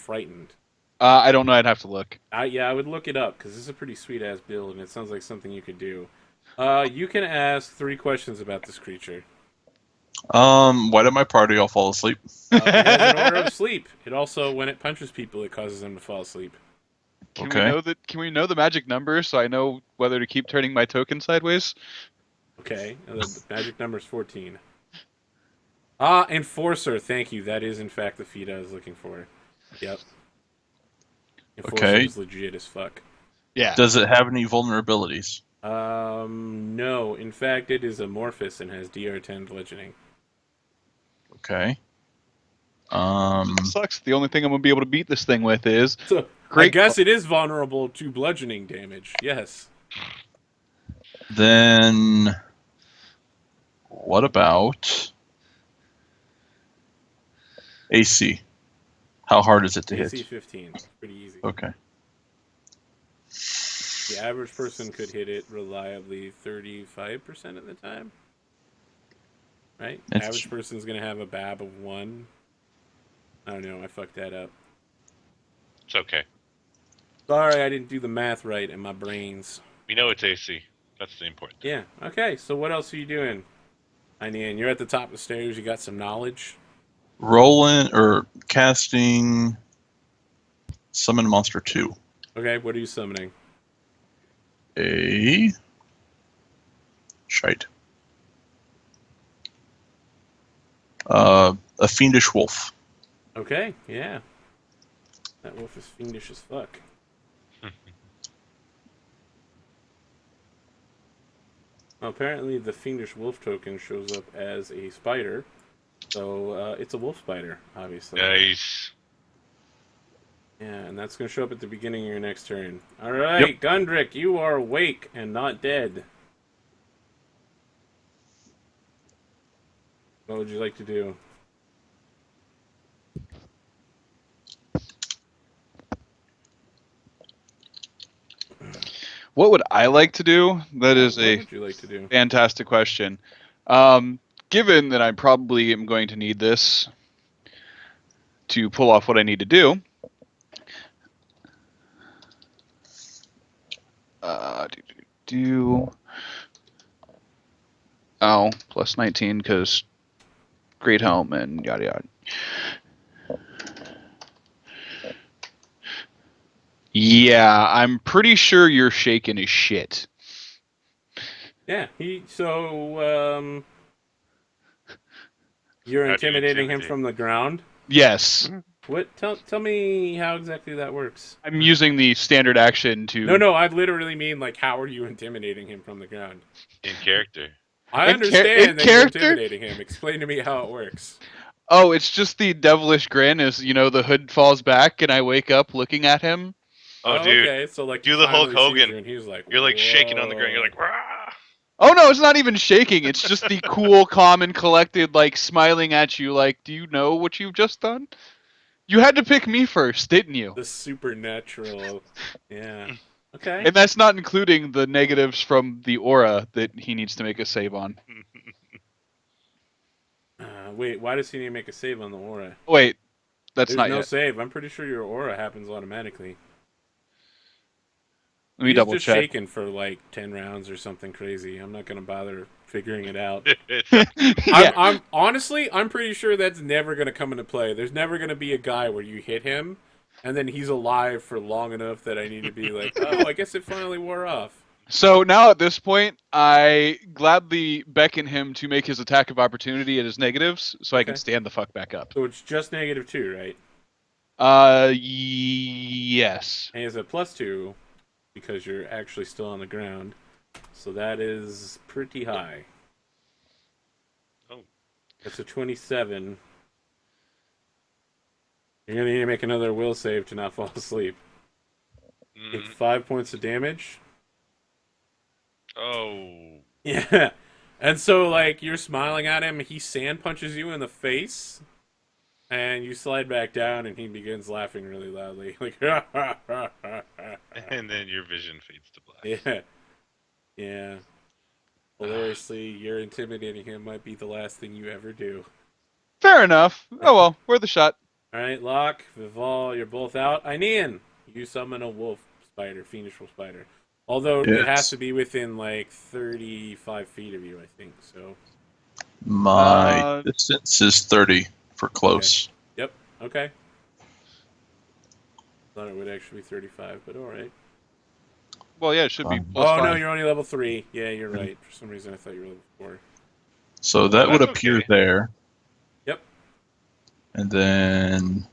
frightened? I don't know. I'd have to look. Yeah, I would look it up because this is a pretty sweet ass build, and it sounds like something you could do. You can ask 3 questions about this creature. Why did my party all fall asleep? It has an aura of sleep. It also, when it punches people, it causes them to fall asleep. Can we Okay. know that? Can we know the magic number so I know whether to keep turning my token sideways? Okay, the magic number is 14. Ah, Enforcer. Thank you. That is, in fact, the feat I was looking for. Yep. Enforcer Okay. is legit as fuck. Yeah. Does it have any vulnerabilities? No. In fact, it is amorphous and has DR10 bludgeoning. Okay. Sucks. The only thing I'm gonna be able to beat this thing with is So, I guess it is vulnerable to bludgeoning damage. Yes. Then what about AC? How hard is it to AC hit? 15. Pretty easy. Okay. The average person could hit it reliably 35% of the time. Right? Average person's going to have a BAB of 1. I don't know. I fucked that up. It's okay. Sorry, I didn't do the math right in my brains. We know it's AC. That's the important thing. Yeah. Okay, so what else are you doing? Inian, you're at the top of the stairs. You got some knowledge. Rolling or casting Summon Monster 2. Okay, what are you summoning? A shite. A fiendish wolf. Okay, yeah. That wolf is fiendish as fuck. Well, apparently the fiendish wolf token shows up as a spider. So it's a wolf spider, obviously. Nice. Yeah, and that's going to show up at the beginning of your next turn. All right, yep. Gundrick, you are awake and not dead. What would you like to do? What would I like to do? That is a would you like to do? Fantastic question. Given that I probably am going to need this to pull off what I need to do, plus 19 because Great Helm and yada yada. Yeah, I'm pretty sure you're shaking as shit. Yeah, you're intimidating him from the ground? Yes. What? Tell me how exactly that works. I'm using the standard action to... No, I literally mean, like, how are you intimidating him from the ground? In character. I understand that you're intimidating him. Explain to me how it works. Oh, it's just the devilish grin as, the hood falls back and I wake up looking at him. Oh, dude. Okay, so, like, do the Hulk Hogan. And he's like, you're, like, shaking on the ground. You're like, rah! Oh, no, it's not even shaking. It's just the cool, calm, and collected, like, smiling at you like, do you know what you've just done? You had to pick me first, didn't you? The supernatural. Yeah. Okay. And that's not including the negatives from the aura that he needs to make a save on. Wait, why does he need to make a save on the aura? Wait, that's There's not no yet. save. I'm pretty sure your aura happens automatically. Let me double check. He's just shaking for like 10 rounds or something crazy. I'm not gonna bother figuring it out. Yeah. I'm pretty sure that's never gonna come into play. There's never gonna be a guy where you hit him and then he's alive for long enough that I need to be like, oh, I guess it finally wore off. So now at this point, I gladly beckon him to make his attack of opportunity at his negatives, so I can stand the fuck back up. So it's just -2, right? Yes. And he has a +2 because you're actually still on the ground. So that is pretty high. Oh. That's a 27. You're going to need to make another will save to not fall asleep. Take 5 points of damage. Oh. Yeah. And so, like, you're smiling at him, he sand punches you in the face, and you slide back down, and he begins laughing really loudly. Like, and then your vision fades to black. Yeah. Yeah. Hilariously, you're intimidating him might be the last thing you ever do. Fair enough. Oh well, worth a shot. All right, Locke, Vival, you're both out. Aenean, you summon a wolf spider, fiendish wolf spider. Although it has Yes. to be within like 35 feet of you, I think. So. My distance is 30 for close. Yep. Okay. Thought it would actually be 35, but all right. Well, yeah, it should be Oh, plus 5. No, you're only level 3. Yeah, you're right. For some reason, I thought you were level 4. So that would that's appear okay. there. Yep. And then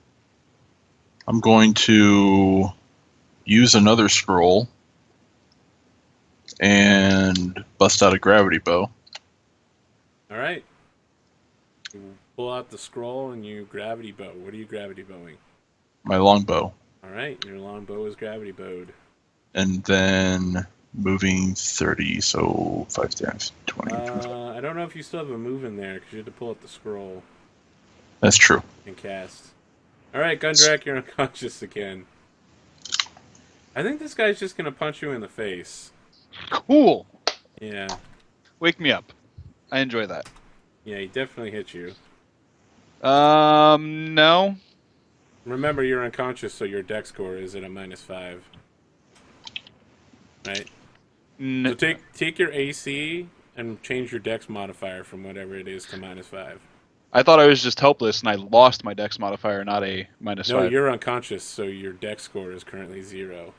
I'm going to use another scroll and bust out a gravity bow. All right. You pull out the scroll and you gravity bow. What are you gravity bowing? My longbow. All right, your long bow is gravity bowed. And then moving 30, so 5 times 20. 25. I don't know if you still have a move in there because you had to pull out the scroll That's true. and cast. All right, Gundrak, you're unconscious again. I think this guy's just going to punch you in the face. Cool. Yeah. Wake me up. I enjoy that. Yeah, he definitely hit you. No. Remember, you're unconscious, so your dex score is at a -5. Right? So take your AC and change your dex modifier from whatever it is to -5. I thought I was just helpless, and I lost my dex modifier, not a -5. No, you're unconscious, so your dex score is currently 0.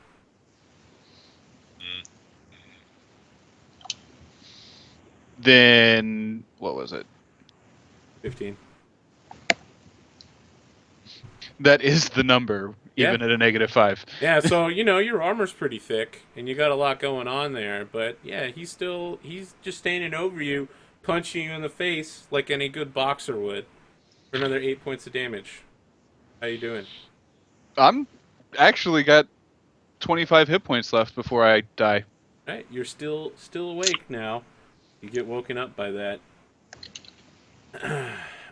Then what was it? 15. That is the number, even at a -5. Yeah, so your armor's pretty thick, and you got a lot going on there. But yeah, he's just standing over you, punching you in the face like any good boxer would, for another 8 points of damage. How you doing? I'm actually got 25 hit points left before I die. All right, you're still awake now. You get woken up by that.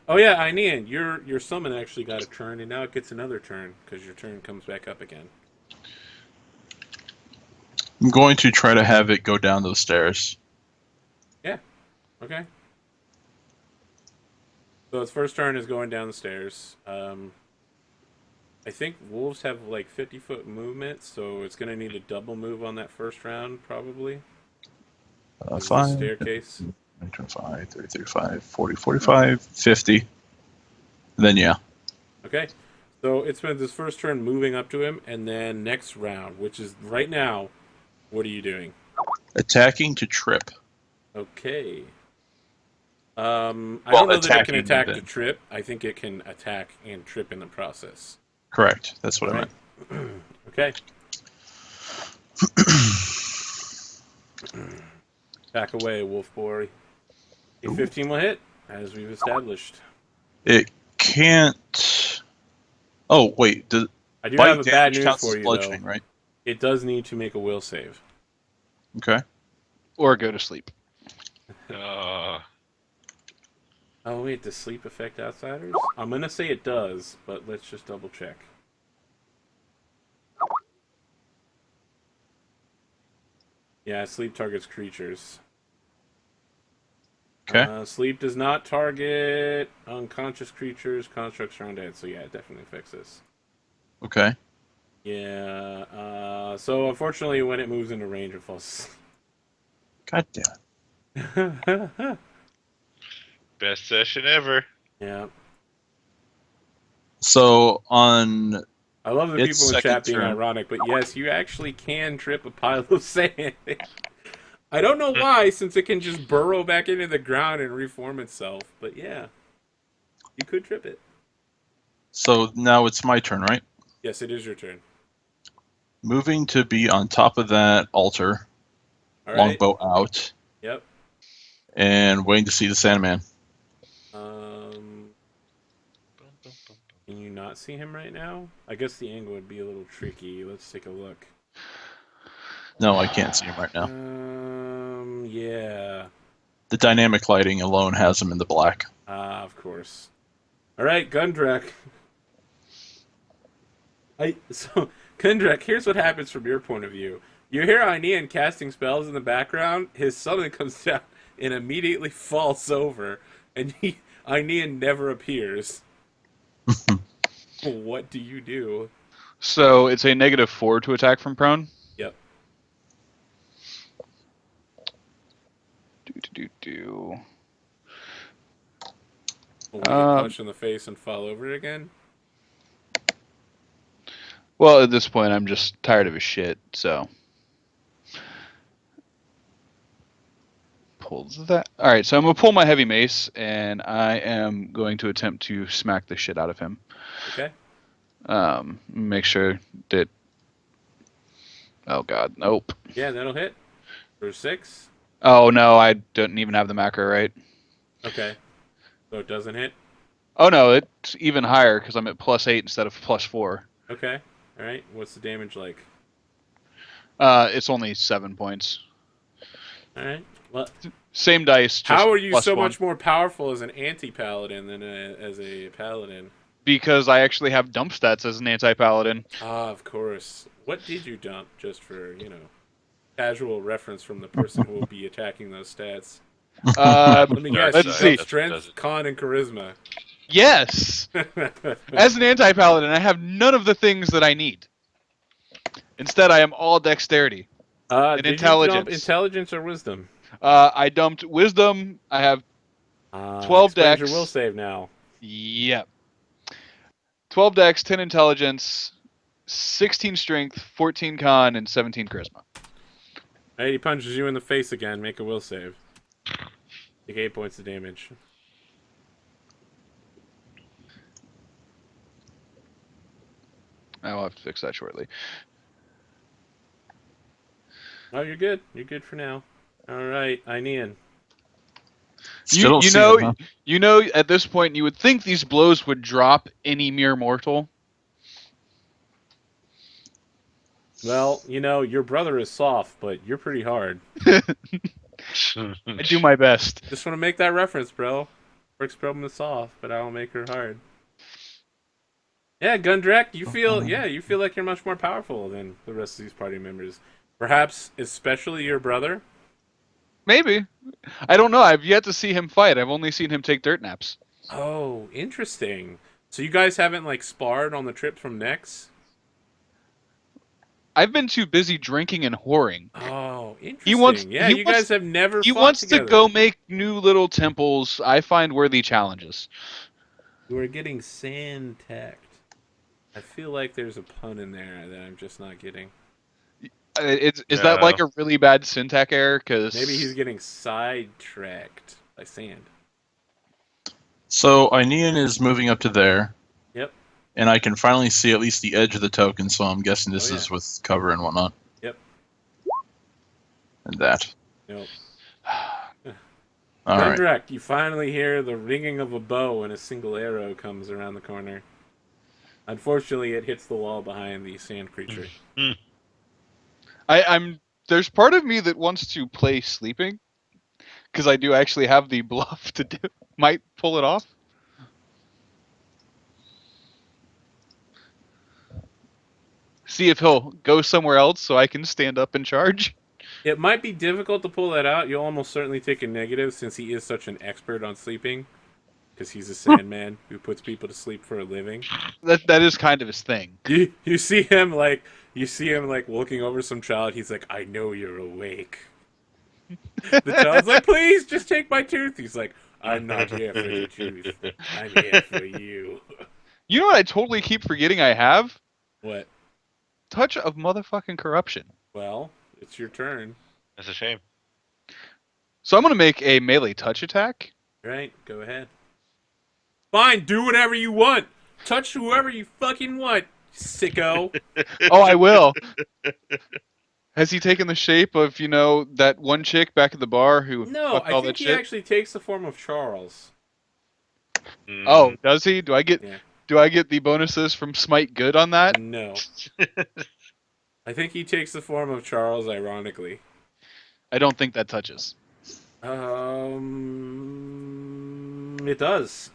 Oh yeah, Aenean, your summon actually got a turn, and now it gets another turn because your turn comes back up again. I'm going to try to have it go down those stairs. Yeah. Okay. So its first turn is going down the stairs. I think wolves have like 50-foot movement, so it's going to need a double move on that first round, probably. 5, Staircase. 25, 30, 35, 40, 45, 50. Then yeah. Okay. So it spends its first turn moving up to him, and then next round, which is right now, what are you doing? Attacking to trip. Okay. I don't know that it can attack to trip. I think it can attack and trip in the process. Correct. That's what I meant. Okay. Back away, wolf boy. A 15 will hit, as we've established. It can't. Oh wait, I do bite have a bad damage news counts for as you, bludgeoning, though. right? It does need to make a will save. Okay. Or go to sleep. Oh wait, does sleep affect outsiders? I'm gonna say it does, but let's just double check. Yeah, sleep targets creatures. Okay. Sleep does not target unconscious creatures, constructs, or undead. So yeah, it definitely affects this. Okay. Yeah. So unfortunately, when it moves into range, it falls. God damn it. Best session ever. Yeah. So on. I love the It's people in second chat being turn. ironic, but yes, you actually can trip a pile of sand. I don't know why, since it can just burrow back into the ground and reform itself. But yeah, you could trip it. So now it's my turn, right? Yes, it is your turn. Moving to be on top of that altar, All right. longbow out, Yep. and waiting to see the Sandman. Can you not see him right now? I guess the angle would be a little tricky. Let's take a look. No, I can't see him right now. Yeah. The dynamic lighting alone has him in the black. Of course. All right, Gundrak. So Gundrak, here's what happens from your point of view. You hear Aenean casting spells in the background. His summon comes down and immediately falls over, and Aenean never appears. What do you do? So it's a -4 to attack from prone. Yep. Do. Will we get punched in the face and fall over again? Well, at this point, I'm just tired of his shit. So pulls that. All right, so I'm gonna pull my heavy mace, and I am going to attempt to smack the shit out of him. Okay. Make sure that. Oh God, nope. Yeah, that'll hit. For 6. Oh no, I don't even have the macro right. Okay. So it doesn't hit? Oh no, it's even higher because I'm at +8 instead of +4. Okay. Alright. What's the damage like? It's only 7 points. Alright. Well, Same dice. Just how are you so +1. much more powerful as an anti-paladin than as a paladin? Because I actually have dump stats as an anti-paladin. Ah, of course. What did you dump, just for, casual reference from the person who will be attacking those stats? Let Let me Dark guess, let's you see. dump strength, con, and charisma. Yes! As an anti-paladin, I have none of the things that I need. Instead, I am all dexterity. And Did you dump intelligence. intelligence or wisdom? I dumped wisdom. I have 12 expend dex. your will save now. Yep. 12 dex, 10 intelligence, 16 strength, 14 con, and 17 charisma. Alright, he punches you in the face again. Make a will save. Take 8 points of damage. I will have to fix that shortly. Oh, you're good. You're good for now. Alright, Aenean. Still don't You see know, him, huh? you know, at this point, you would think these blows would drop any mere mortal. Well, your brother is soft, but you're pretty hard. I do my best. Just want to make that reference, bro. Brooke's problem is soft, but I will make her hard. Yeah, Gundrek, you feel like you're much more powerful than the rest of these party members. Perhaps especially your brother? Maybe. I don't know. I've yet to see him fight. I've only seen him take dirt naps. Oh, interesting. So you guys haven't, sparred on the trip from Nex? I've been too busy drinking and whoring. Oh, interesting. He you wants- guys have never He fought wants together. to go make new little temples. I find worthy challenges. You are getting sand-tacked. I feel like there's a pun in there that I'm just not getting. Is that like a really bad syntax error? Cause Maybe he's getting sidetracked by sand. So Aenean is moving up to there. Yep. And I can finally see at least the edge of the token, so I'm guessing this Oh, yeah. is with cover and whatnot. Yep. And that. Nope. All right. Gundrek, you finally hear the ringing of a bow and a single arrow comes around the corner. Unfortunately, it hits the wall behind the sand creature. I'm there's part of me that wants to play sleeping because I do actually have the bluff to do. Might pull it off. See if he'll go somewhere else so I can stand up and charge. It might be difficult to pull that out. You'll almost certainly take a negative since he is such an expert on sleeping. Because he's a sandman who puts people to sleep for a living. That is kind of his thing. You see him looking over some child. He's like, I know you're awake. The child's like, please just take my tooth. He's like, I'm not here for the tooth. I'm here for you. You know what I totally keep forgetting I have? What? Touch of motherfucking corruption. Well, it's your turn. That's a shame. So I'm gonna make a melee touch attack. Right, go ahead. Fine, do whatever you want. Touch whoever you fucking want, sicko. Oh, I will. Has he taken the shape of, that one chick back at the bar who No, fucked I all think that he shit? actually takes the form of Charles. Oh, does he? Do I get Yeah. the bonuses from Smite Good on that? No. I think he takes the form of Charles, ironically. I don't think that touches. It does.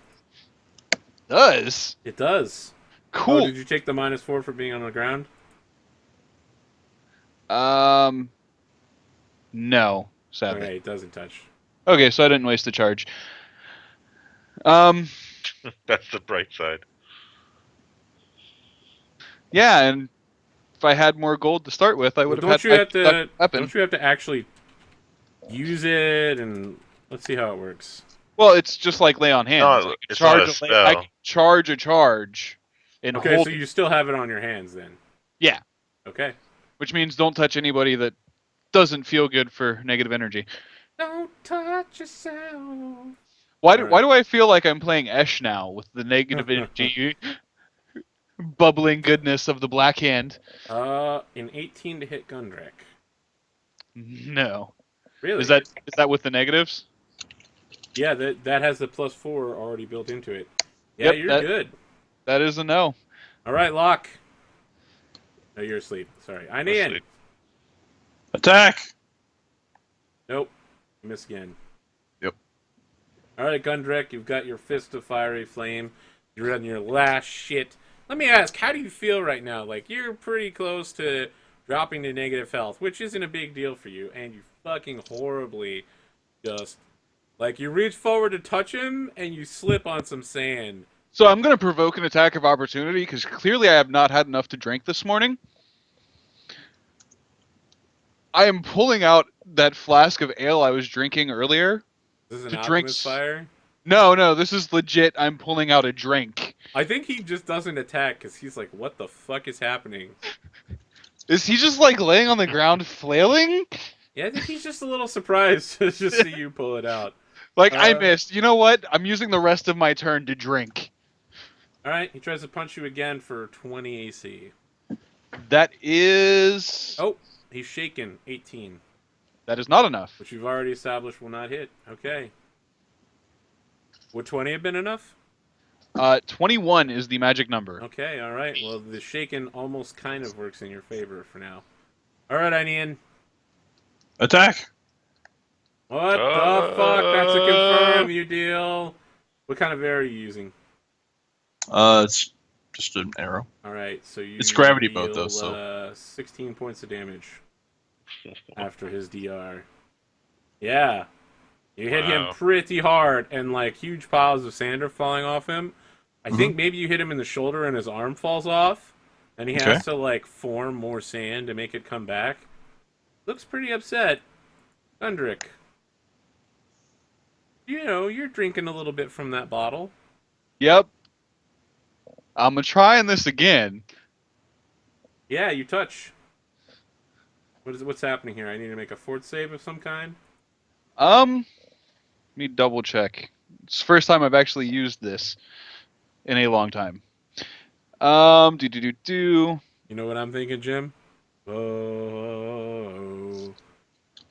Does? It does. Cool. Oh, did you take the -4 for being on the ground? No, sadly. Alright, it doesn't touch. Okay, so I didn't waste the charge. That's the bright side. Yeah, and if I had more gold to start with, I would Well, have had my weapon. don't you have to actually use it? And let's see how it works. Well, it's just like lay on hands. It's not a I can spell. charge a charge and Okay, hold so it. you still have it on your hands then. Yeah, Okay. which means don't touch anybody that doesn't feel good for negative energy. Don't touch yourself. Why Alright. do I feel like I'm playing Esh now with the negative energy bubbling goodness of the black hand? An 18 to hit Gundrick. No. Really? Is that with the negatives? Yeah, that has the +4 already built into it. Yeah, Yep, you're good. That is a no. All right, Locke. No, you're asleep. Sorry. Inian. Asleep. Attack! Nope. You miss again. Yep. All right, Gundrick, you've got your Fist of Fiery Flame. You're on your last shit. Let me ask, how do you feel right now? Like, you're pretty close to dropping to negative health, which isn't a big deal for you, and you fucking horribly just... Like, you reach forward to touch him, and you slip on some sand. So I'm going to provoke an attack of opportunity because clearly I have not had enough to drink this morning. I am pulling out that flask of ale I was drinking earlier. This is an To drink Alchemist Fire? No, this is legit. I'm pulling out a drink. I think he just doesn't attack, because he's like, what the fuck is happening? Is he just like laying on the ground flailing? Yeah, I think he's just a little surprised to just see you pull it out. Like, I missed. You know what? I'm using the rest of my turn to drink. Alright, he tries to punch you again for 20 AC. That is... Oh, he's shaken. 18. That is not enough. Which we've already established will not hit. Okay. Would 20 have been enough? 21 is the magic number. Okay, alright. Well, the shaken almost kind of works in your favor for now. Alright, Inian. Attack! What the fuck? That's a confirm, you deal. What kind of arrow are you using? It's just an arrow. Alright, so you It's gravity bow, deal, though, so... 16 points of damage after his DR. Yeah. You hit him pretty hard, and like huge piles of sand are falling off him. I think maybe you hit him in the shoulder and his arm falls off, and he has to like form more sand to make it come back. Looks pretty upset. Gundrick. You know, you're drinking a little bit from that bottle. Yep. I'm trying this again. Yeah, you touch. What's happening here? I need to make a fort save of some kind? Let me double check. It's the first time I've actually used this in a long time. You know what I'm thinking, Jim? Oh,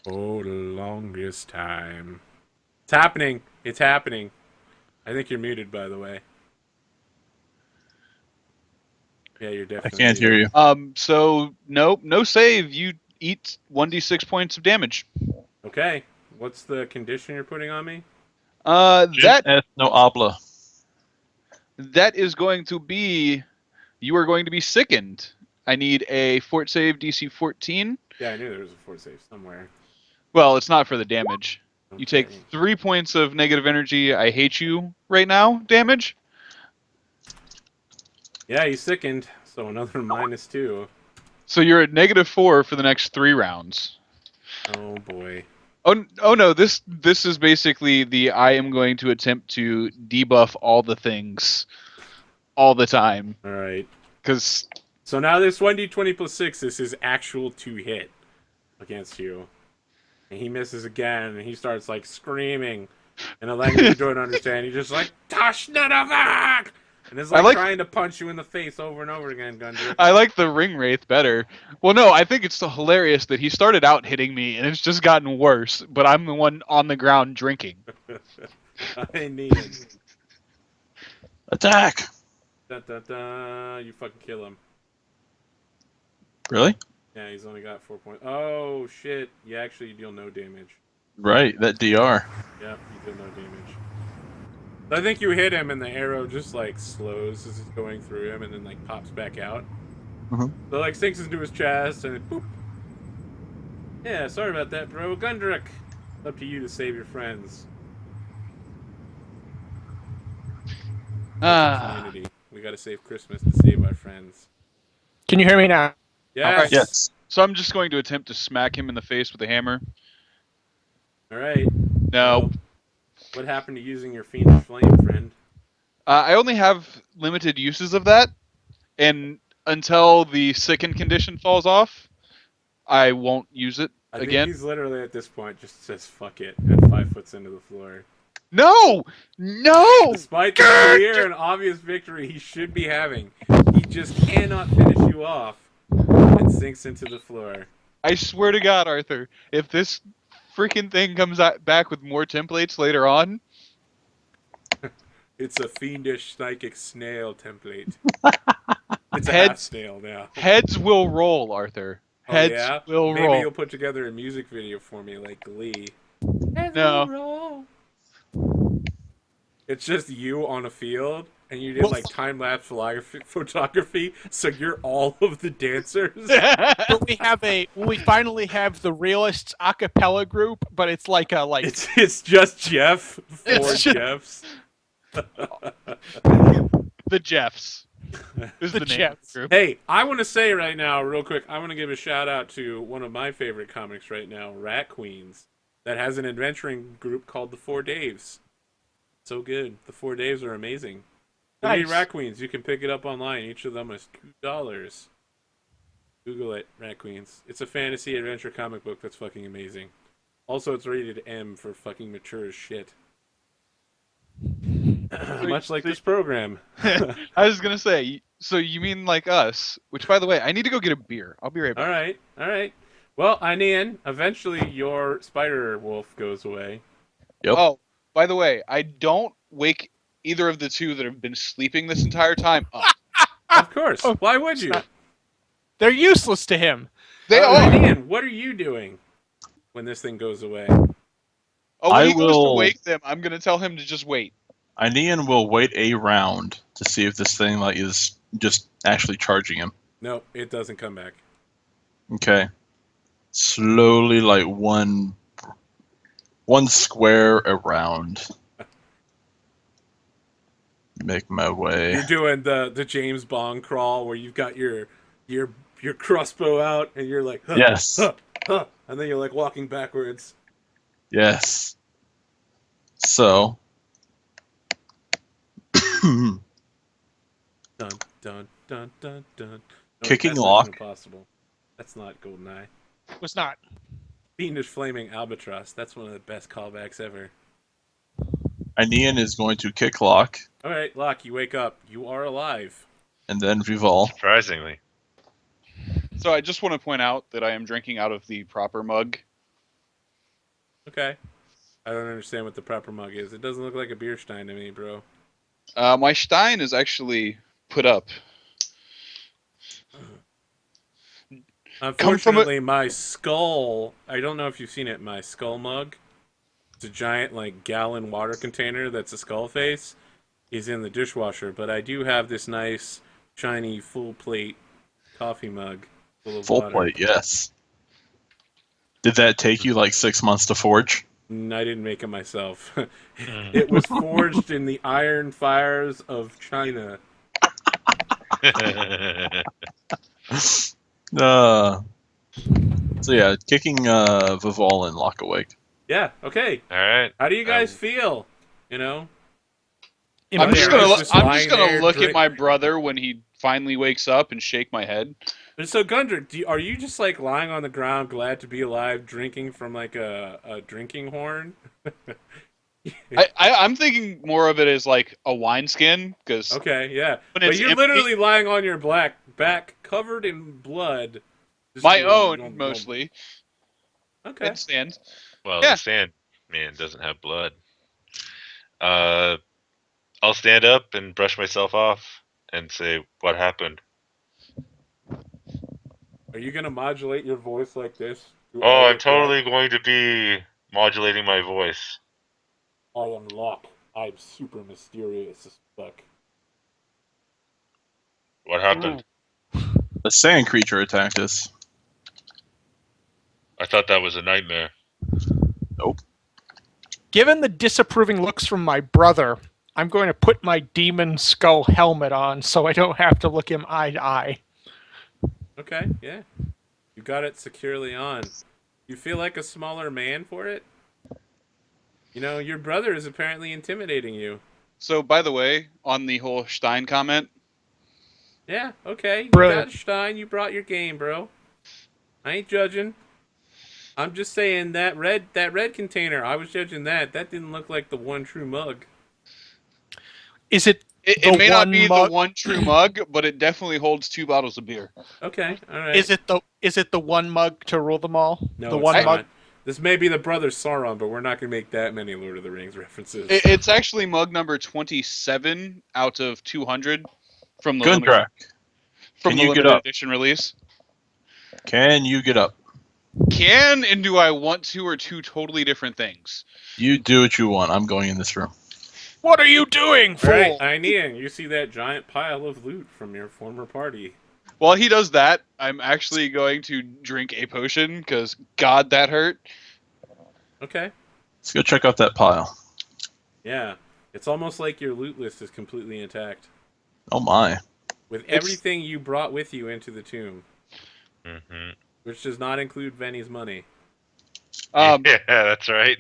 the longest time. It's happening. It's happening. I think you're muted, by the way. Yeah, you're definitely. I can't hear you. So nope, no save. You eat 1d6 points of damage. Okay. What's the condition you're putting on me? That No habla. that is going to be. You are going to be sickened. I need a fort save DC 14. Yeah, I knew there was a fort save somewhere. Well, it's not for the damage. Okay. You take 3 points of negative energy. I hate you right now. Damage. Yeah, he's sickened. So another -2. So you're at -4 for the next 3 rounds. Oh boy. Oh no! This is basically the I am going to attempt to debuff all the things, all the time. All right. Because So now this 1d20 + 6 is his actual 2 hit against you. And he misses again, and he starts like screaming in a language you don't understand. He's just like, Tosh Nunavak! And it's like trying to punch you in the face over and over again, Gundrick. I like the ring wraith better. Well, no, I think it's so hilarious that he started out hitting me, and it's just gotten worse. But I'm the one on the ground drinking. I need it. Attack! Da, da, da. You fucking kill him. Really? Yeah, he's only got 4 points. Oh, shit. You actually deal no damage. Right, that DR. Yep, you deal no damage. I think you hit him and the arrow just like slows as it's going through him and then like pops back out. So like sinks into his chest and boop. Yeah, sorry about that, bro. Gundrick. It's up to you to save your friends. Community. We gotta save Christmas to save our friends. Can you hear me now? Yes. Yes. So I'm just going to attempt to smack him in the face with a hammer. All right. No. Well, what happened to using your fiendish flame, friend? I only have limited uses of that, and until the sickened condition falls off, I won't use it I think again. he's literally at this point just says fuck it and 5 foot into the floor. No! No! Despite the clear and obvious victory he should be having, he just cannot finish you off and sinks into the floor. I swear to God, Arthur, if this freaking thing comes back with more templates later on, It's a fiendish psychic snail template. It's a Heads- half snail now. heads will roll, Arthur. Heads Oh, yeah? will Maybe roll. you'll put together a music video for me like Glee. Heads No. will roll. It's just you on a field, and you did like time-lapse photography, so you're all of the dancers. So we finally have the realists a cappella group, but it's like a It's just Jeff, 4 It's just- Jeffs. The Jeffs. Is The the name of Jeffs. the group. Hey, I want to say right now, real quick, I want to give a shout out to one of my favorite comics right now, Rat Queens, that has an adventuring group called the 4 Daves. So good. The 4 Daves are amazing. Nice. Nice. Rat Queens, you can pick it up online. Each of them is $2. Google it, Rat Queens. It's a fantasy adventure comic book that's fucking amazing. Also, it's rated M for fucking mature as shit. Much like this program. I was gonna say, so you mean like us? Which, by the way, I need to go get a beer. I'll be right back. All right. Well, Anian, eventually your spider wolf goes away. Yep. Oh, by the way, I don't wake either of the two that have been sleeping this entire time up. Of course. Why would you? they're useless to him. They are. Anian, what are you doing when this thing goes away? Oh, when I he goes to will- wake them, I'm gonna tell him to just wait. Anian will wait a round to see if this thing like is just actually charging him. No, it doesn't come back. Okay. Slowly, like one square around. Make my way. You're doing the James Bond crawl where you've got your crossbow out and you're like, huh, Yes. huh, huh, and then you're like walking backwards. Yes. So. Dun dun dun dun dun. No, Kicking that's lock. Impossible. That's not GoldenEye. Was not. Fiendish Flaming Albatross. That's one of the best callbacks ever. Anian is going to kick lock All right, Locke, you wake up. You are alive. and then Revol. Surprisingly. So I just want to point out that I am drinking out of the proper mug. Okay. I don't understand what the proper mug is. It doesn't look like a beer stein to me, bro. My Stein is actually put up. Unfortunately, my skull, I don't know if you've seen it, my skull mug. It's a giant, like, gallon water container that's a skull face. Is in the dishwasher, but I do have this nice, shiny, full plate coffee mug full of Full water. plate, yes. Did that take you like 6 months to forge? I didn't make it myself. It was forged in the iron fires of China. So yeah, kicking Vivol and Lock awake. Yeah, okay. All right. How do you guys feel? You know? I'm just Embarrassed, gonna just lying there, look at drink- my brother when he finally wakes up and shake my head. So, Gundry, are you just, like, lying on the ground, glad to be alive, drinking from, like, a drinking horn? I'm thinking more of it as like a wineskin because Okay, yeah. When But it's you're empty- literally lying on your back, covered in blood. Just my going, own mostly. Okay. It stands. Well, Yeah. the Sandman doesn't have blood. I'll stand up and brush myself off and say, "What happened?" Are you going to modulate your voice like this? through Oh, all I'm the totally going to be modulating my voice. I am Locke. I'm super mysterious as fuck. What happened? The sand creature attacked us. I thought that was a nightmare. Given the disapproving looks from my brother, I'm going to put my demon skull helmet on so I don't have to look him eye to eye. Okay, yeah. You got it securely on. You feel like a smaller man for it? You know, your brother is apparently intimidating you. So, by the way, on the whole Stein comment, Yeah, okay. You got Brilliant. a Stein. You brought your game, bro. I ain't judging. I'm just saying that red container. I was judging that. That didn't look like the one true mug. Is it it the may not one be mug? the one true mug, but it definitely holds 2 bottles of beer. Okay, all right. Is it the one mug to rule them all? No, the it's one not. mug. This may be the brother Sauron, but we're not gonna make that many Lord of the Rings references. It's actually mug number 27 out of 200 from the Good limited, track. from Can the you get limited up? edition release. Can you get up? Can and do I want to are 2 totally different things. You do what you want. I'm going in this room. What are you doing, All fool? right, Aenean, you see that giant pile of loot from your former party. While he does that, I'm actually going to drink a potion because God, that hurt. Okay. Let's go check out that pile. Yeah. It's almost like your loot list is completely intact. Oh my. With everything you brought with you into the tomb, Mm-hmm. which does not include Venny's money. Yeah, that's right.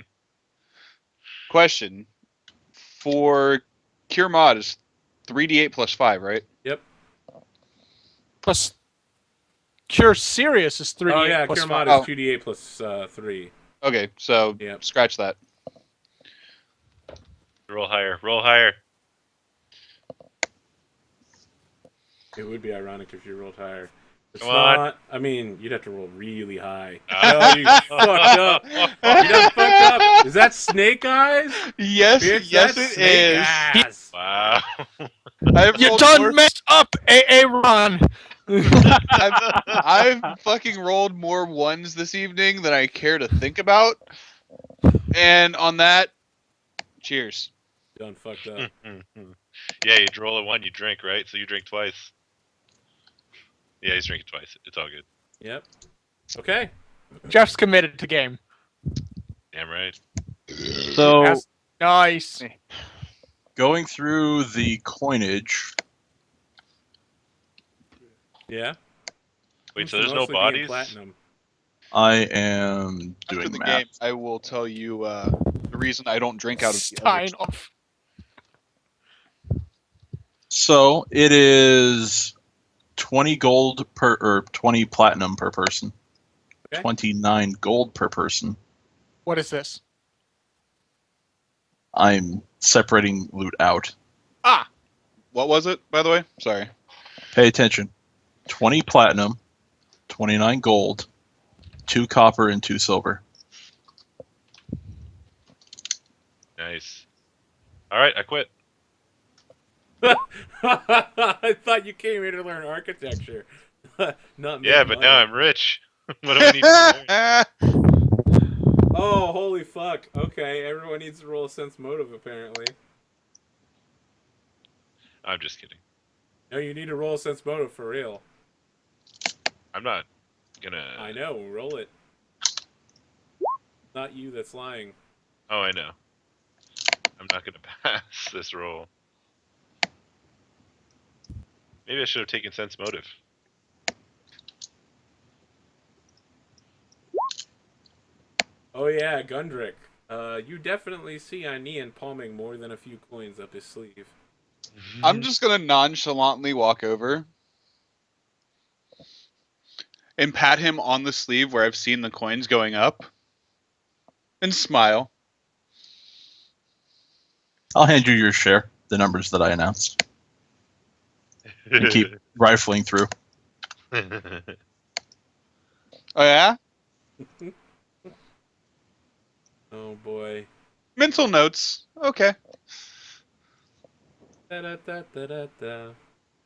Question. For Cure Mod is 3d8 plus 5, right? Yep. Plus, Cure Serious is 3d8 Oh yeah, plus Kirmad 5. is 2d8 plus 3. Okay, so Yep. scratch that. Roll higher. Roll higher. It would be ironic if you rolled higher. It's Come on. not. I mean, you'd have to roll really high. Ah. No, you fucked up. You done fucked up. Is that Snake Eyes? Yes, Bitch, yes that's it Snake is. Eyes. Wow. I've You rolled done more- messed up, AA Ron. I've fucking rolled more ones this evening than I care to think about. And on that, cheers. You done fucked up. Yeah, you roll a 1, you drink, right? So you drink twice. Yeah, he's drinking twice. It's all good. Yep. Okay. Jeff's committed to game. Damn right. So That's nice. going through the coinage, Yeah. Wait, so Mostly there's no being bodies? Platinum. I am After doing the math. game, I will tell you the reason I don't drink out of the Stein other. off. So it is 20 gold per, or 20 platinum per person. Okay. 29 gold per person. What is this? I'm separating loot out. Ah, What was it, by the way? Sorry. Pay attention. 20 platinum, 29 gold, 2 copper, and 2 silver. Nice. All right, I quit. I thought you came here to learn architecture. Not Yeah, make but money. now I'm rich. What do we need to learn? Oh, holy fuck. Okay, everyone needs to roll a sense motive, apparently. I'm just kidding. No, you need to roll a sense motive for real. I'm not gonna. I know, roll it. Not you that's lying. Oh, I know. I'm not gonna pass this roll. Maybe I should have taken sense motive. Oh yeah, Gundrick. You definitely see Aenean palming more than a few coins up his sleeve. I'm just gonna nonchalantly walk over and pat him on the sleeve where I've seen the coins going up and smile. I'll hand you your share, the numbers that I announced, and keep rifling through. Oh yeah? Oh boy. Mental notes. Okay. Da-da-da-da-da-da.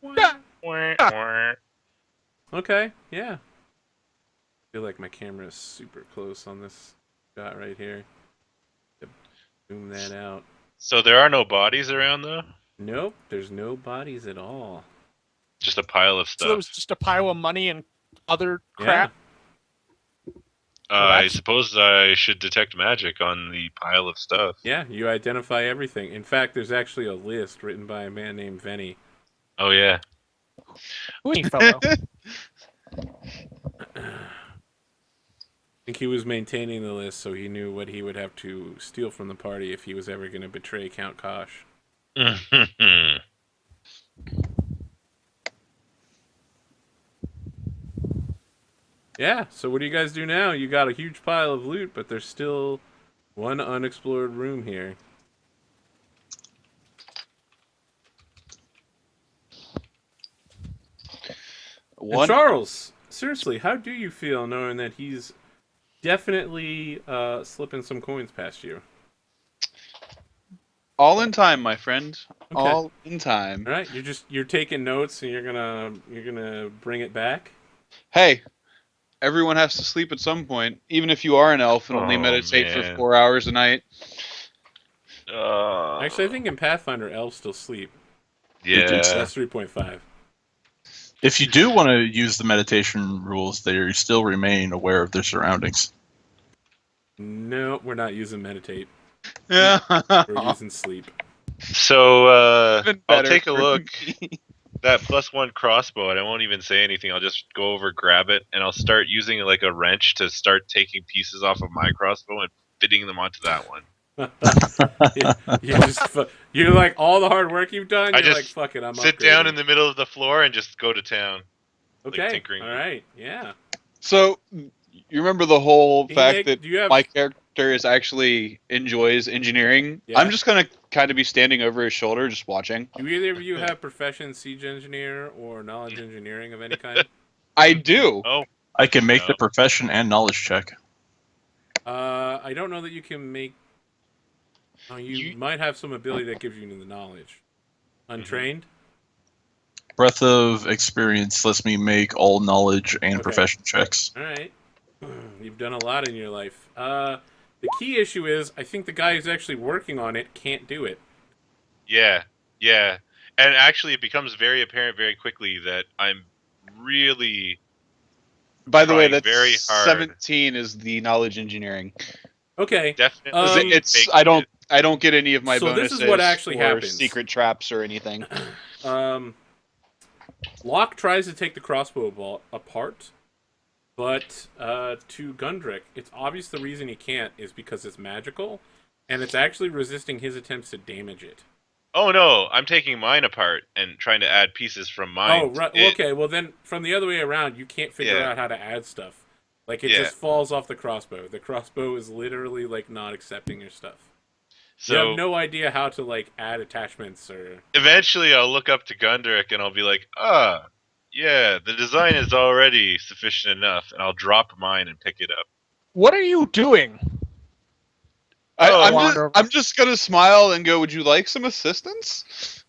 Wah. Okay, yeah. I feel like my camera is super close on this shot right here. Zoom that out. So there are no bodies around, though? Nope, there's no bodies at all. Just a pile of so stuff. there was just a pile of money and other crap. Well, I that's- suppose I should detect magic on the pile of stuff. Yeah, you identify everything. In fact, there's actually a list written by a man named Venny. Oh, yeah. Wait, fellow. I think he was maintaining the list so he knew what he would have to steal from the party if he was ever going to betray Count Kosh. Yeah, so what do you guys do now? You got a huge pile of loot, but there's still one unexplored room here. And Charles, seriously, how do you feel knowing that he's definitely slipping some coins past you? All in time, my friend. Okay. All in time. All right, you're taking notes and you're gonna bring it back. Hey, everyone has to sleep at some point, even if you are an elf and only Oh, meditate for man. 4 hours a night. Actually, I think in Pathfinder, elves still sleep. Yeah. That's 3.5. If you do want to use the meditation rules, they still remain aware of their surroundings. No, we're not using meditate. Yeah. We're using sleep. So Even I'll better take a for look. me. That +1 crossbow, and I won't even say anything. I'll just go over, grab it, and I'll start using like a wrench to start taking pieces off of my crossbow and fitting them onto that one. You're like all the hard work you've done. I You're like, just fuck it, I'm sit down upgrading. in the middle of the floor and just go to town. Okay, like tinkering. all right, yeah. So, you remember the whole Can you fact make- that do you have- my character is actually enjoys engineering? Yeah. I'm just gonna kind of be standing over his shoulder, just watching. Do either of you have profession siege engineer or knowledge engineering of any kind? I do. Oh, I can make No. the profession and knowledge check. I don't know that you can make. Oh, you You- might have some ability that gives you the knowledge. Untrained. Breath of experience lets me make all knowledge and Okay. profession checks. All right. You've done a lot in your life. The key issue is, I think the guy who's actually working on it can't do it. yeah. And actually, it becomes very apparent very quickly that I'm really By the way, trying that's very hard. 17 is the knowledge engineering. Okay. definitely. 'Cause it's faking I don't it. get any of my So this bonuses is what actually or happens. secret traps or anything. Locke tries to take the crossbow bolt apart, but to Gundrick, it's obvious the reason he can't is because it's magical, and it's actually resisting his attempts to damage it. Oh no, I'm taking mine apart and trying to add pieces from mine. Oh, right. Okay, well then, from the other way around, you can't figure Yeah. out how to add stuff. Like, it Yeah. just falls off the crossbow. The crossbow is literally, like, not accepting your stuff. You So have no idea how to, like, add attachments or... eventually I'll look up to Gundrick and I'll be like, yeah, the design is already sufficient enough, and I'll drop mine and pick it up. What are you doing? I'm just gonna smile and go, "Would you like some assistance?"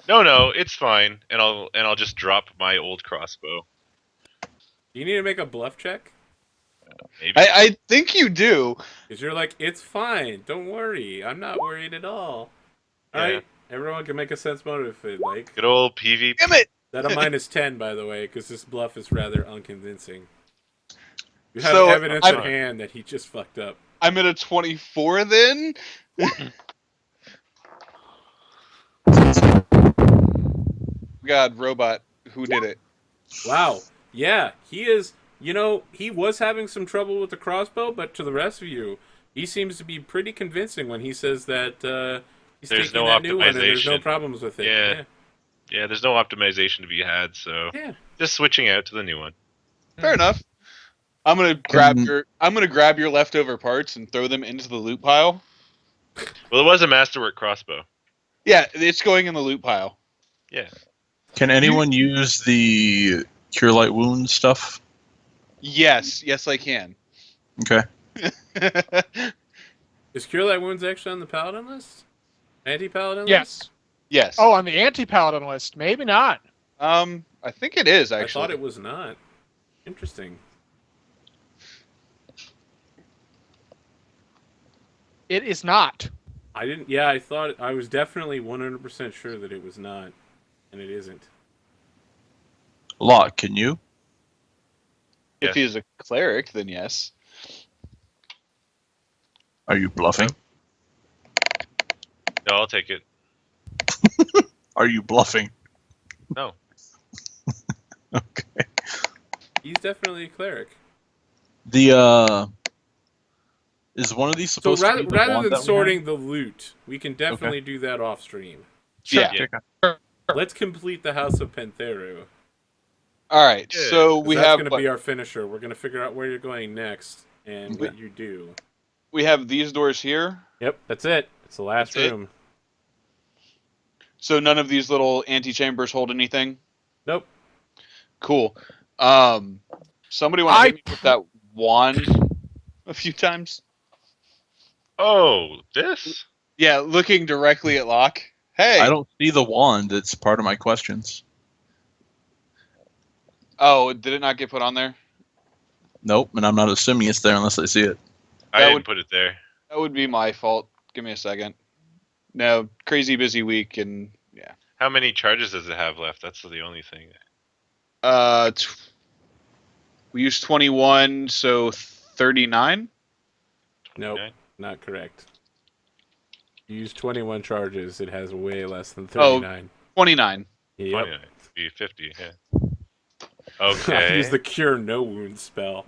No, it's fine, and I'll just drop my old crossbow. You need to make a bluff check? Maybe. I think you do. Because you're like, it's fine. Don't worry. I'm not worried at all. Yeah. Alright? Everyone can make a sense motive if they'd like. Good old PvP. Damn it! That a -10, by the way, because this bluff is rather unconvincing. You have So, evidence I'm- in hand that he just fucked up. I'm at a 24 then. God, robot, who did it? Wow. Yeah, he is... You know, he was having some trouble with the crossbow, but to the rest of you, he seems to be pretty convincing when he says that he's There's taking no that new one and there's no optimization. problems with it. Yeah. Yeah, there's no optimization to be had, so Yeah. just switching out to the new one. Fair enough. I'm gonna grab your leftover parts and throw them into the loot pile. Well, it was a masterwork crossbow. Yeah, it's going in the loot pile. Yeah. Can anyone use the Cure Light Wound stuff? Yes, I can. Okay. Is Cure Light Wounds actually on the Paladin list? Anti-Paladin list? Yes. Yes. Oh, on the anti-paladin list. Maybe not. I think it is I actually. thought it was not. Interesting. It is not. I didn't... Yeah, I thought... I was definitely 100% sure that it was not. And it isn't. Locke, can you? If he's a cleric, then yes. Are you bluffing? No, I'll take it. Are you bluffing? No. Okay. He's definitely a cleric. The is one of these So supposed to be the rather wand than that we sorting the loot, we can definitely do that off stream. Sure. Yeah. Yeah. Let's complete the House of Pantheru. All right. Yeah, So 'Cause we that's have going to what? be our finisher. We're going to figure out where you're going next and Okay. what you do. We have these doors here. Yep, that's it. It's the last That's it? room. So none of these little antechambers hold anything. Nope. Cool. Somebody want to hit me with that wand a few times? Oh, this? Yeah, looking directly at Locke. Hey. I don't see the wand. It's part of my questions. Oh, did it not get put on there? Nope, and I'm not assuming it's there unless I see it. I That didn't would- put it there. That would be my fault. Give me a second. No, crazy busy week, and yeah. How many charges does it have left? That's the only thing. We used 21, so 39. Nope. 29? Not correct. You use 21 charges. It has way less than Oh. 39. 29. Yep. 29. It'd be 50, yeah. I Okay. use the cure no wounds spell.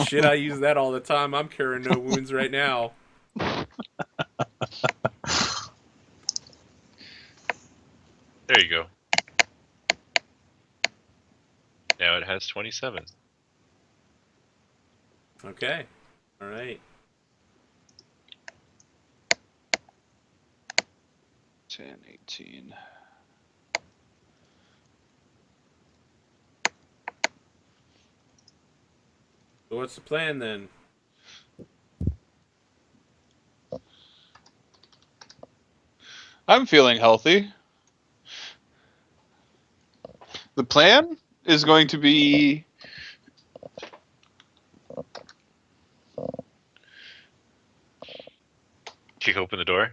Shit, I use that all the time. I'm curing no wounds right now. There you go. Now it has 27. Okay. All right. 10, 18. So what's the plan then? I'm feeling healthy. The plan is going to be Kick open the door.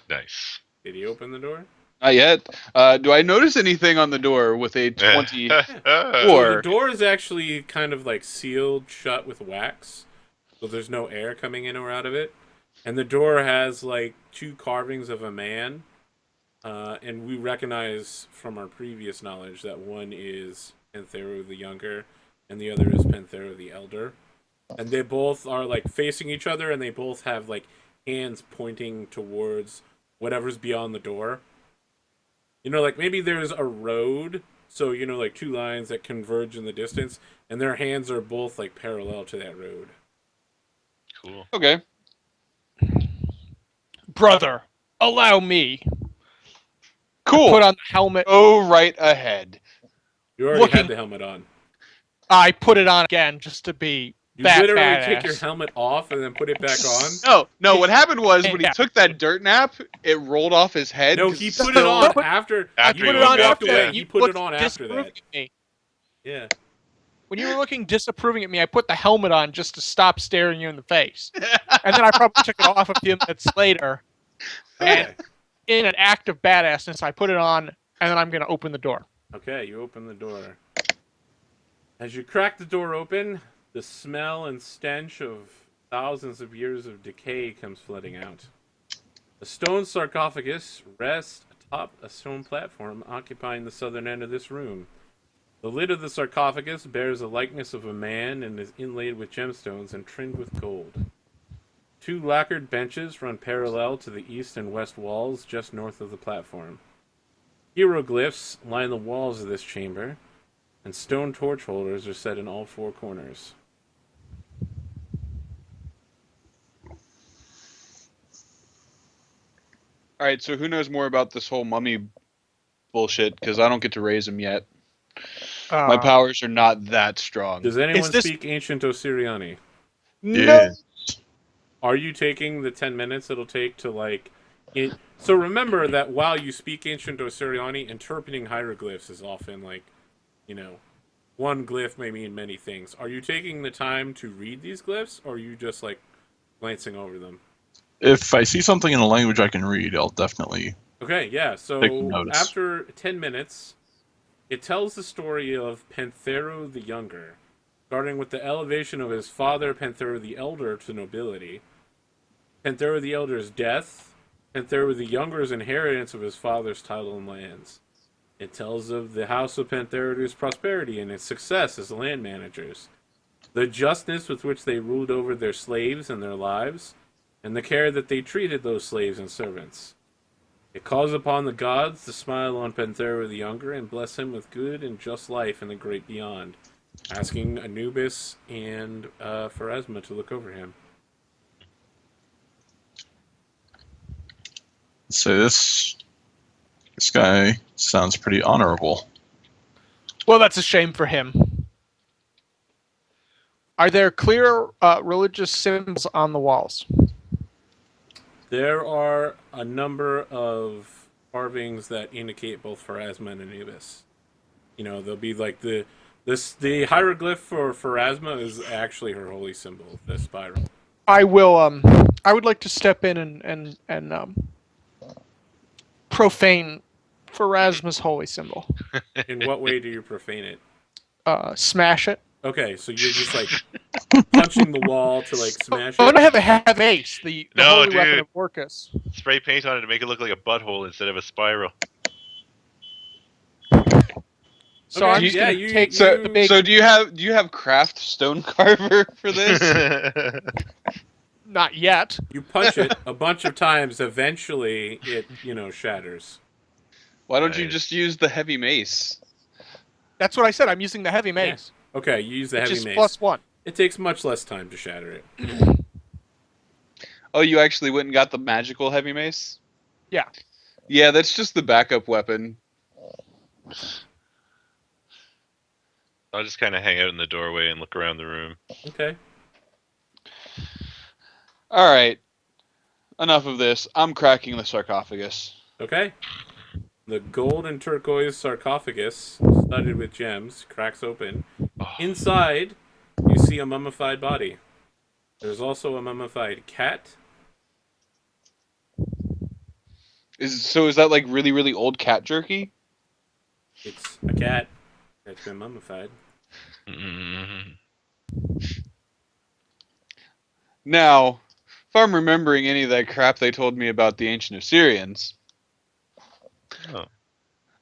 Nice. Did he open the door? not yet. Do I notice anything on the door with a 20? So Or- the door is actually kind of like sealed shut with wax, so there's no air coming in or out of it. And the door has like two carvings of a man, and we recognize from our previous knowledge that one is Panthero the Younger, and the other is Panthero the Elder. And they both are like facing each other, and they both have like hands pointing towards whatever's beyond the door. You know, like maybe there's a road, so you know, like two lines that converge in the distance, and their hands are both like parallel to that road. Cool. Okay. Brother, allow me. Cool. Put on the helmet. Go right ahead. You already Looking- had the helmet on. I put it on again just to be You that literally badass. take your helmet off and then put it back on. No. What happened was when he Yeah. took that dirt nap, it rolled off his head. No, 'cause he it's put it still- on after. After you he put it on woke up, after yeah. that. He You put it looked on after that. disapproving at me. Yeah. When you were looking disapproving at me, I put the helmet on just to stop staring you in the face. And then I probably took it off a few minutes later. Okay. In an act of badassness, I put it on, and then I'm going to open the door. Okay, you open the door. As you crack the door open, the smell and stench of thousands of years of decay comes flooding out. A stone sarcophagus rests atop a stone platform occupying the southern end of this room. The lid of the sarcophagus bears a likeness of a man and is inlaid with gemstones and trimmed with gold. Two lacquered benches run parallel to the east and west walls just north of the platform. Hieroglyphs line the walls of this chamber, and stone torch holders are set in all four corners. All right, so who knows more about this whole mummy bullshit? Because I don't get to raise him yet. My powers are not that strong. Does anyone this- speak Ancient Osiriani? No. Are you taking the 10 minutes it'll take to, like... So remember that while you speak Ancient Osiriani, interpreting hieroglyphs is often, like, you know, one glyph may mean many things. Are you taking the time to read these glyphs, or are you just, like, glancing over them? If I see something in a language I can read, I'll definitely. Okay, yeah, so Take notice. after 10 minutes, it tells the story of Panthero the Younger, starting with the elevation of his father, Panthero the Elder, to nobility, Panthero the Elder's death, Panthero the Younger's inheritance of his father's title and lands, It tells of the House of Panthera's prosperity and its success as land managers, the justness with which they ruled over their slaves and their lives, and the care that they treated those slaves and servants. It calls upon the gods to smile on Panthera the Younger and bless him with good and just life in the great beyond, asking Anubis and Pharasma to look over him. So this guy sounds pretty honorable. Well, that's a shame for him. Are there clear religious symbols on the walls? There are a number of carvings that indicate both Pharasma and Anubis. You know, there'll be like the hieroglyph for Pharasma is actually her holy symbol, the spiral. I will. I would like to step in and profane Pharasma's holy symbol. In what way do you profane it? Smash it. Okay, so you're just like punching the wall to like smash Oh, it. and I have a have ace, the No, holy weapon dude. of Orcus. Spray paint on it to make it look like a butthole instead of a spiral. So Okay, I'm just yeah, gonna take So, the big. so do you have craft stone carver for this? Not yet. You punch it a bunch of times. Eventually, it shatters. Why don't you Nice. just use the heavy mace? That's what I said. I'm using the heavy mace, Okay, you use the which heavy is mace. +1. It takes much less time to shatter it. Oh, you actually went and got the magical heavy mace? Yeah. Yeah, that's just the backup weapon. I'll just kind of hang out in the doorway and look around the room. Okay. All right. Enough of this. I'm cracking the sarcophagus. Okay. The gold and turquoise sarcophagus, studded with gems, cracks open. Oh, Inside, you see a mummified body. There's also a mummified cat. Is that like really, really old cat jerky? It's a cat that's been mummified. mm. Now, if I'm remembering any of that crap they told me about the ancient Assyrians, Oh.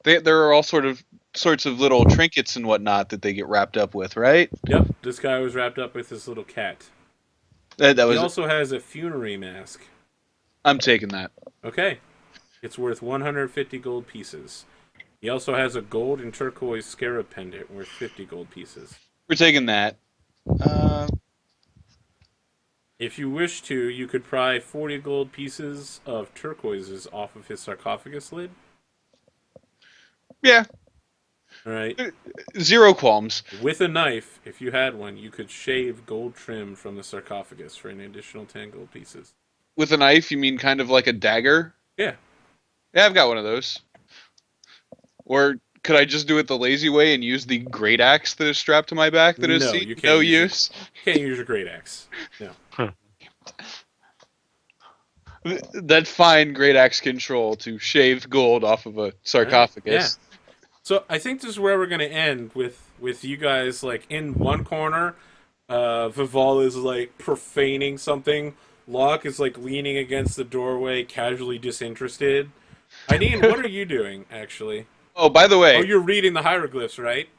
there are all sorts of little trinkets and whatnot that they get wrapped up with, right? Yep, this guy was wrapped up with this little cat. That He was. also has a funerary mask. I'm taking that. Okay. It's worth 150 gold pieces. He also has a gold and turquoise scarab pendant worth 50 gold pieces. We're taking that. If you wish to, you could pry 40 gold pieces of turquoises off of his sarcophagus lid. Yeah, Alright. zero qualms. With a knife, if you had one, you could shave gold trim from the sarcophagus for an additional 10 gold pieces. With a knife, you mean kind of like a dagger? Yeah. Yeah, I've got one of those. Or could I just do it the lazy way and use the great axe that is strapped to my back that is No, you can't no use use? You can't use your great axe. No. That fine great axe control to shave gold off of a sarcophagus. Yeah. So I think this is where we're gonna end with you guys like in one corner. Vival is like profaning something. Locke is like leaning against the doorway, casually disinterested. Ideen, what are you doing actually? Oh, by the way, Oh, you're reading the hieroglyphs, right?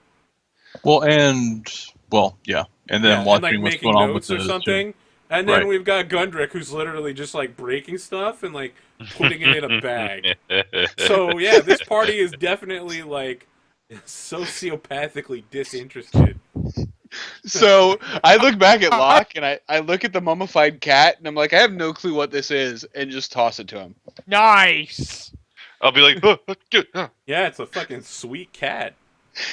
Well, yeah, and then And watching like what's making going on with notes or the something. And then Right. we've got Gundrick, who's literally just like breaking stuff and like putting it in a bag. So yeah, this party is definitely like sociopathically disinterested. so I look back at Locke and I look at the mummified cat and I'm like, I have no clue what this is, and just toss it to him. Nice. I'll be like, oh, good. Oh. Yeah, it's a fucking sweet cat.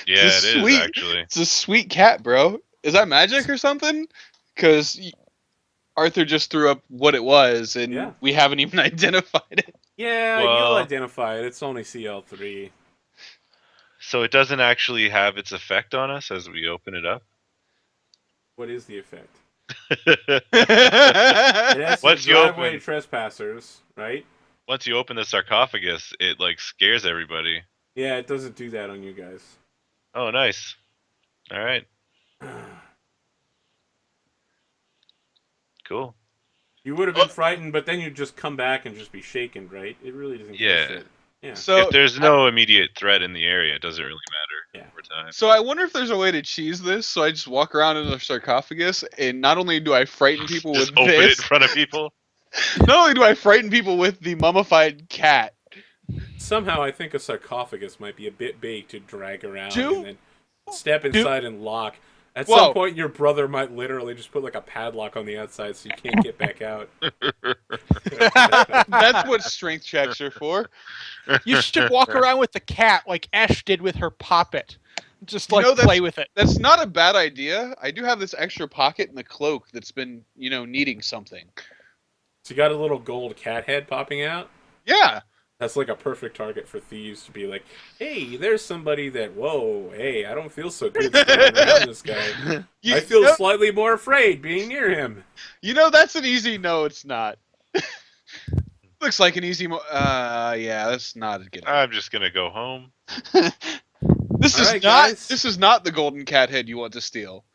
Yeah, it It's is sweet. actually. It's a sweet cat, bro. Is that magic or something? Because Arthur just threw up what it was, and Yeah. we haven't even identified it. Yeah, Well- you'll identify it. It's only CL3. So it doesn't actually have its effect on us as we open it up. What is the effect? It has to Once you drive away open- trespassers, right? Once you open the sarcophagus, it like scares everybody. Yeah, it doesn't do that on you guys. Oh, nice. All right, cool. You would have been frightened, but then you'd just come back and just be shaken, right? It really doesn't give a Yeah. shit. Yeah. So if there's no immediate threat in the area, it doesn't really matter Yeah. over time. So I wonder if there's a way to cheese this. So I just walk around in a sarcophagus, and not only do I frighten people Just with open it in this, front of people. not only do I frighten people with the mummified cat. Somehow, I think a sarcophagus might be a bit big to drag around Do- and then step inside and lock. At Whoa. some point, your brother might literally just put like a padlock on the outside so you can't get back out. That's what strength checks are for. You should walk around with the cat like Ash did with her poppet. Just You like know, play with it. That's not a bad idea. I do have this extra pocket in the cloak that's been, needing something. So you got a little gold cat head popping out? Yeah. That's like a perfect target for thieves to be like, hey, there's somebody that, whoa, hey, I don't feel so good standing around this guy. I feel slightly more afraid being near him. That's an easy no, it's not. Looks like an easy yeah, that's not a good idea. I'm just gonna go home. This All is right, not guys. this is not the golden cat head you want to steal.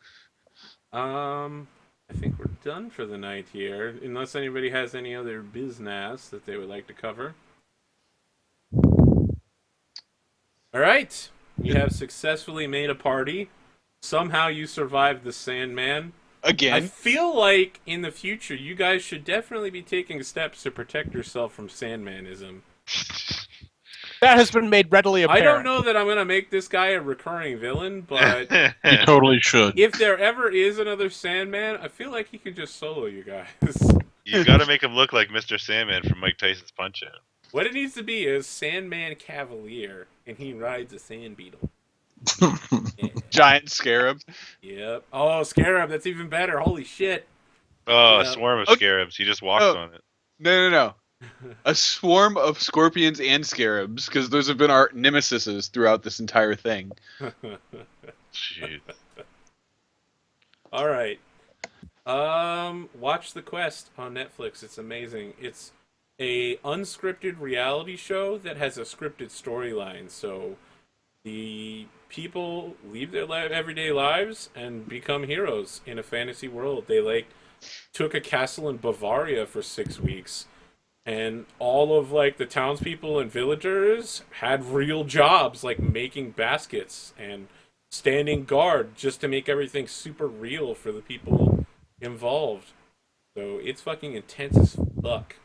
I think we're done for the night here, unless anybody has any other business that they would like to cover. All right, you have successfully made a party. Somehow you survived the Sandman. I Again. feel like in the future you guys should definitely be taking steps to protect yourself from Sandmanism. That has been made readily I apparent. don't know that I'm going to make this guy a recurring villain, but You totally should. if there ever is another Sandman, I feel like he could just solo you guys. You gotta make him look like Mr. Sandman from Mike Tyson's Punch-Out. What it needs to be is Sandman Cavalier, and he rides a sand beetle. Yeah. Giant scarab. Yep. Oh, Scarab, that's even better. Holy shit. Oh, Yeah. a swarm of Okay. scarabs. He just walks Oh. on it. No. A swarm of scorpions and scarabs, because those have been our nemesises throughout this entire thing. Shoot. All right. Watch The Quest on Netflix. It's amazing. It's a unscripted reality show that has a scripted storyline. So the people leave their everyday lives and become heroes in a fantasy world. They took a castle in Bavaria for 6 weeks, and all of the townspeople and villagers had real jobs like making baskets and standing guard just to make everything super real for the people involved. So it's fucking intense as fuck.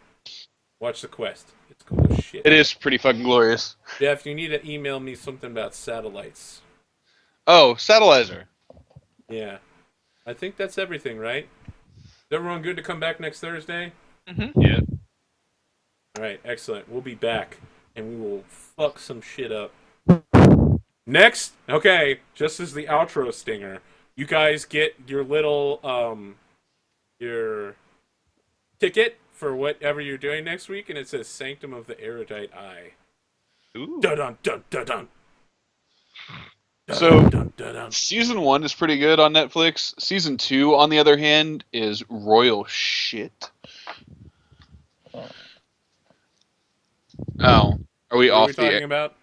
Watch The Quest. It's cool as shit. It is pretty fucking glorious. Jeff, you need to email me something about satellites. Oh, Satellizer. Yeah. I think that's everything, right? Is everyone good to come back next Thursday? Yeah. Alright, excellent. We'll be back, and we will fuck some shit up. Next, okay, just as the outro stinger, you guys get your little, your ticket for whatever you're doing next week, and it says Sanctum of the Erudite Eye. Ooh. Dun dun dun dun. So- dun, dun, dun. Season 1 is pretty good on Netflix. Season 2, on the other hand, is royal shit. Oh, are we What are off we talking about?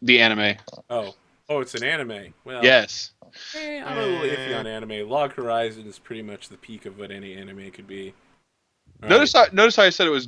the anime? Oh, it's an anime. Well, Yes. I'm a little iffy on anime. Log Horizon is pretty much the peak of what any anime could be. All Notice how I said it was